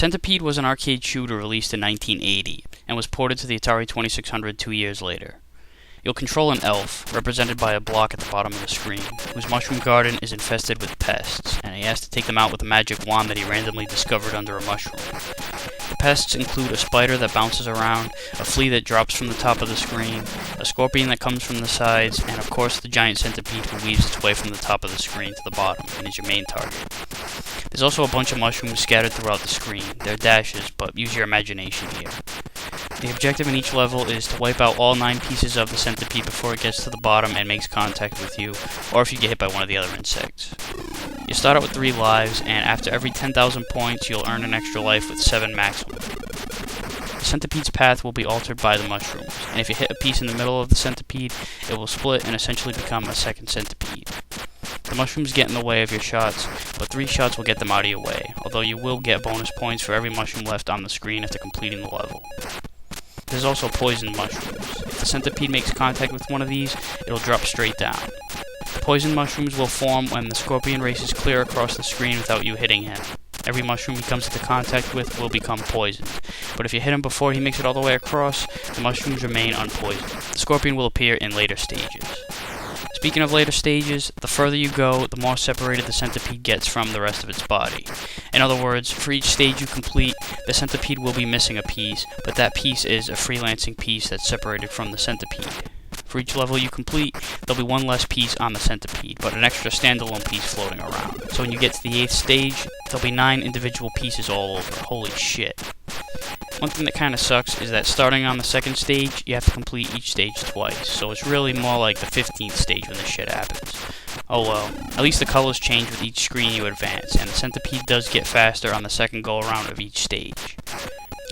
Centipede was an arcade shooter released in 1980 and was ported to the Atari 2600 2 years later. You'll control an elf, represented by a block at the bottom of the screen, whose mushroom garden is infested with pests, and he has to take them out with a magic wand that he randomly discovered under a mushroom. The pests include a spider that bounces around, a flea that drops from the top of the screen, a scorpion that comes from the sides, and of course the giant centipede who weaves its way from the top of the screen to the bottom and is your main target. There's also a bunch of mushrooms scattered throughout the screen. They're dashes, but use your imagination here. The objective in each level is to wipe out all 9 pieces of the centipede before it gets to the bottom and makes contact with you, or if you get hit by one of the other insects. You start out with 3 lives, and after every 10,000 points, you'll earn an extra life with 7 maximum. The centipede's path will be altered by the mushrooms, and if you hit a piece in the middle of the centipede, it will split and essentially become a second centipede. The mushrooms get in the way of your shots, but 3 shots will get them out of your way, although you will get bonus points for every mushroom left on the screen after completing the level. There's also poison mushrooms. If the centipede makes contact with one of these, it'll drop straight down. The poison mushrooms will form when the scorpion races clear across the screen without you hitting him. Every mushroom he comes into contact with will become poisoned, but if you hit him before he makes it all the way across, the mushrooms remain unpoisoned. The scorpion will appear in later stages. Speaking of later stages, the further you go, the more separated the centipede gets from the rest of its body. In other words, for each stage you complete, the centipede will be missing a piece, but that piece is a freelancing piece that's separated from the centipede. For each level you complete, there'll be 1 less piece on the centipede, but an extra standalone piece floating around. So when you get to the 8th stage, there'll be 9 individual pieces all over. Holy shit. One thing that kinda sucks is that starting on the 2nd stage, you have to complete each stage twice, so it's really more like the 15th stage when this shit happens. Oh well, at least the colors change with each screen you advance, and the centipede does get faster on the second go-around of each stage.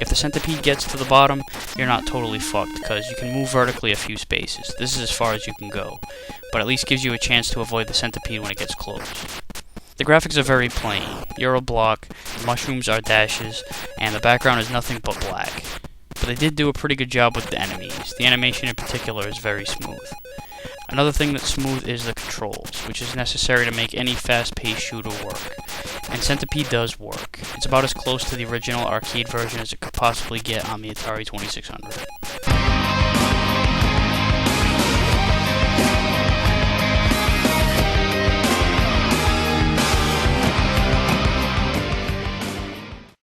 If the centipede gets to the bottom, you're not totally fucked, because you can move vertically a few spaces. This is as far as you can go, but at least gives you a chance to avoid the centipede when it gets close. The graphics are very plain. You're a block, the mushrooms are dashes, and the background is nothing but black. But they did do a pretty good job with the enemies. The animation in particular is very smooth. Another thing that's smooth is the controls, which is necessary to make any fast-paced shooter work. And Centipede does work. It's about as close to the original arcade version as it could possibly get on the Atari 2600.